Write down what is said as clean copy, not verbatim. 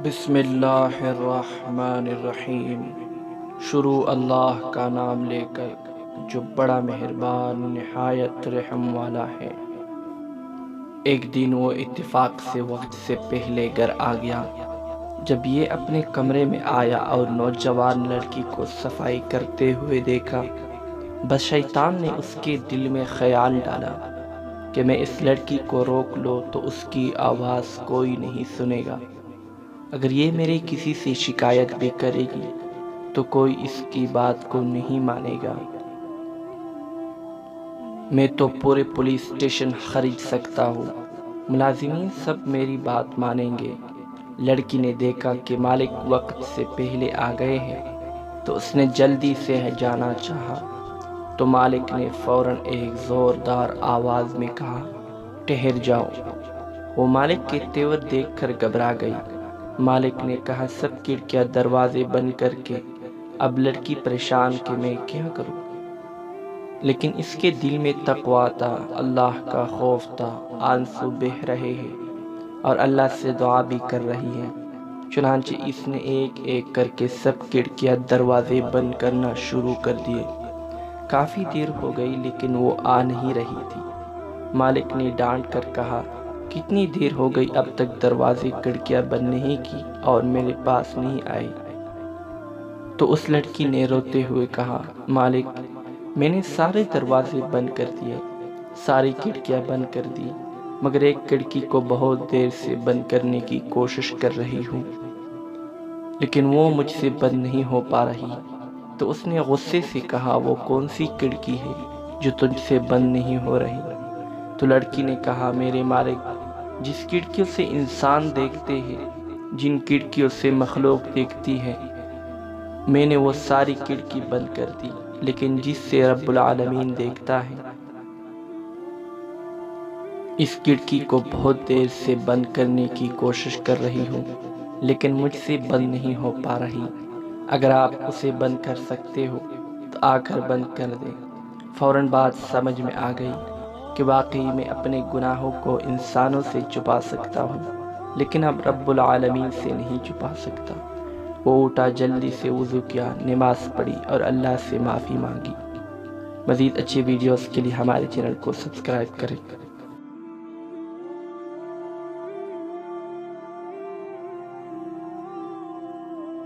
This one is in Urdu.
بسم اللہ الرحمن الرحیم۔ شروع اللہ کا نام لے کر جو بڑا مہربان نہایت رحم والا ہے۔ ایک دن وہ اتفاق سے وقت سے پہلے گھر آ گیا۔ جب یہ اپنے کمرے میں آیا اور نوجوان لڑکی کو صفائی کرتے ہوئے دیکھا، بس شیطان نے اس کے دل میں خیال ڈالا کہ میں اس لڑکی کو روک لوں تو اس کی آواز کوئی نہیں سنے گا۔ اگر یہ میرے کسی سے شکایت بھی کرے گی تو کوئی اس کی بات کو نہیں مانے گا۔ میں تو پورے پولیس اسٹیشن خرید سکتا ہوں، ملازمین سب میری بات مانیں گے۔ لڑکی نے دیکھا کہ مالک وقت سے پہلے آ گئے ہیں تو اس نے جلدی سے جانا چاہا، تو مالک نے فوراً ایک زوردار آواز میں کہا، ٹھہر جاؤ۔ وہ مالک کے تیور دیکھ کر گھبرا گئی۔ مالک نے کہا، سب کھڑکیاں دروازے بند کر کے۔ اب لڑکی پریشان کہ میں کیا کروں، لیکن اس کے دل میں تقویٰ تھا، اللہ کا خوف تھا، آنسو بہہ رہے ہیں اور اللہ سے دعا بھی کر رہی ہے۔ چنانچہ اس نے ایک ایک کر کے سب کھڑکیاں دروازے بند کرنا شروع کر دیے۔ کافی دیر ہو گئی لیکن وہ آ نہیں رہی تھی۔ مالک نے ڈانٹ کر کہا، کتنی دیر ہو گئی، اب تک دروازے کھڑکیاں بند نہیں کی اور میرے پاس نہیں آئی؟ تو اس لڑکی نے روتے ہوئے کہا، مالک، میں نے سارے دروازے بند کر دیے، ساری کھڑکیاں بند کر دی، مگر ایک کھڑکی کو بہت دیر سے بند کرنے کی کوشش کر رہی ہوں، لیکن وہ مجھ سے بند نہیں ہو پا رہی۔ تو اس نے غصے سے کہا، وہ کون سی کھڑکی ہے جو تجھ سے بند نہیں ہو رہی؟ تو لڑکی نے کہا، میرے مالک، جس کھڑکیوں سے انسان دیکھتے ہیں، جن کھڑکیوں سے مخلوق دیکھتی ہے، میں نے وہ ساری کھڑکی بند کر دی، لیکن جس سے رب العالمین دیکھتا ہے، اس کھڑکی کو بہت دیر سے بند کرنے کی کوشش کر رہی ہوں، لیکن مجھ سے بند نہیں ہو پا رہی۔ اگر آپ اسے بند کر سکتے ہو تو آ کر بند کر دیں۔ فوراً بات سمجھ میں آ گئی کہ واقعی میں اپنے گناہوں کو انسانوں سے چھپا سکتا ہوں، لیکن اب رب العالمین سے نہیں چھپا سکتا۔ وہ اٹھا، جلدی سے وضو کیا، نماز پڑھی اور اللہ سے معافی مانگی۔ مزید اچھی ویڈیوز کے لیے ہمارے چینل کو سبسکرائب کریں۔